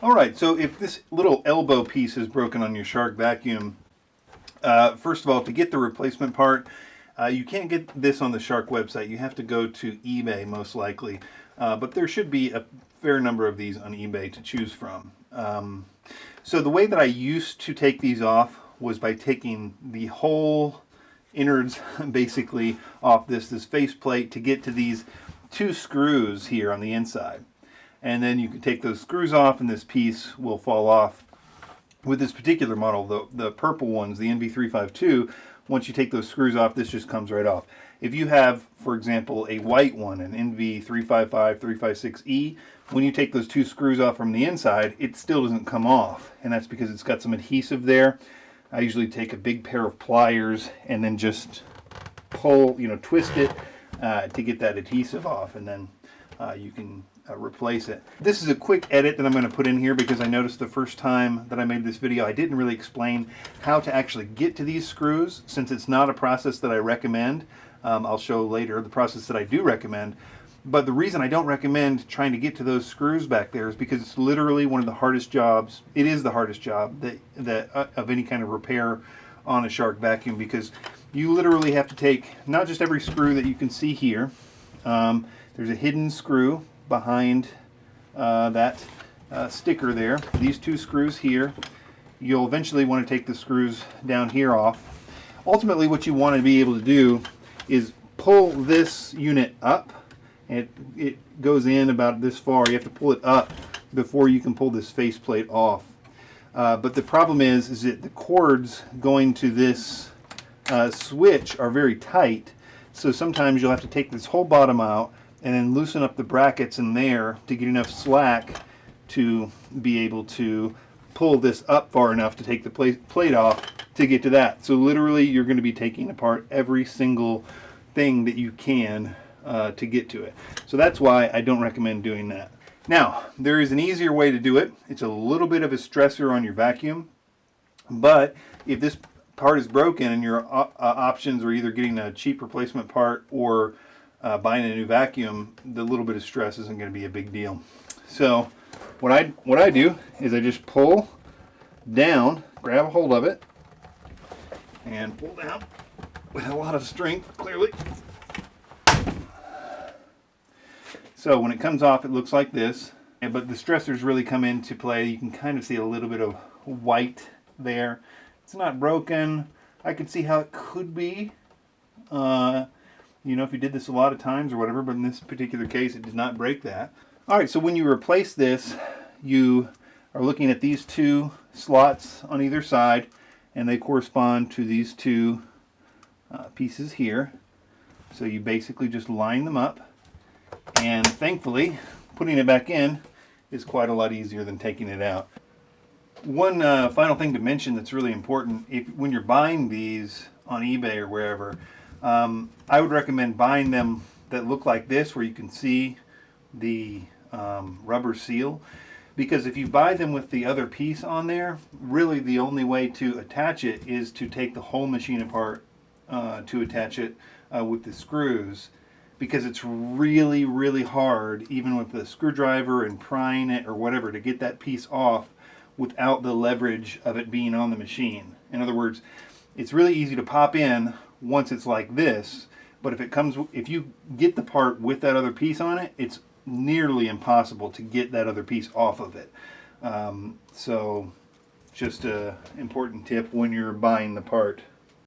All right, so if this little elbow piece is broken on your Shark vacuum, first of all, to get the replacement part, you can't get this on the Shark website. You have to go to eBay most likely, but there should be a fair number of these on eBay to choose from. So the way that I used to take these off was by taking the whole innards basically off this faceplate to get to these two screws here on the inside. And then you can take those screws off and this piece will fall off. With this particular model, the purple ones, the NV352, once you take those screws off, this just comes right off. If you have, for example, a white one, an NV355, 356E, when you take those two screws off from the inside, it still doesn't come off. And that's because it's got some adhesive there. I usually take a big pair of pliers and then just pull, twist it to get that adhesive off, and then you can replace it. This is a quick edit that I'm going to put in here because I noticed the first time that I made this video I didn't really explain how to actually get to these screws. Since it's not a process that I recommend, I'll show later the process that I do recommend. But the reason I don't recommend trying to get to those screws back there is because it's literally one of the hardest jobs. It is the hardest job that of any kind of repair on a Shark vacuum, because you literally have to take not just every screw that you can see here. There's a hidden screw behind that sticker there. These two screws here. You'll eventually want to take the screws down here off. Ultimately, what you want to be able to do is pull this unit up, and it goes in about this far. You have to pull it up before you can pull this faceplate off. But the problem is that the cords going to this switch are very tight, so sometimes you'll have to take this whole bottom out and then loosen up the brackets in there to get enough slack to be able to pull this up far enough to take the plate off to get to that. So literally you're going to be taking apart every single thing that you can to get to it. So that's why I don't recommend doing that. Now, there is an easier way to do it. It's a little bit of a stressor on your vacuum, but if this part is broken and your options are either getting a cheap replacement part or buying a new vacuum, the little bit of stress isn't going to be a big deal. So what I do is I just pull down, grab a hold of it, and pull down with a lot of strength, clearly. So when it comes off, it looks like this, but the stressors really come into play. You can kind of see a little bit of white there. It's not broken. I can see how it could be. If you did this a lot of times or whatever, but in this particular case, it did not break that. All right, so when you replace this, you are looking at these two slots on either side, and they correspond to these two pieces here. So you basically just line them up, and thankfully, putting it back in is quite a lot easier than taking it out. One final thing to mention that's really important, when you're buying these on eBay or wherever, I would recommend buying them that look like this, where you can see the rubber seal, because if you buy them with the other piece on there, really the only way to attach it is to take the whole machine apart to attach it with the screws, because it's really, really hard, even with the screwdriver and prying it or whatever, to get that piece off without the leverage of it being on the machine. In other words, it's really easy to pop in once it's like this, but if you get the part with that other piece on it, it's nearly impossible to get that other piece off of it. So just an important tip when you're buying the part.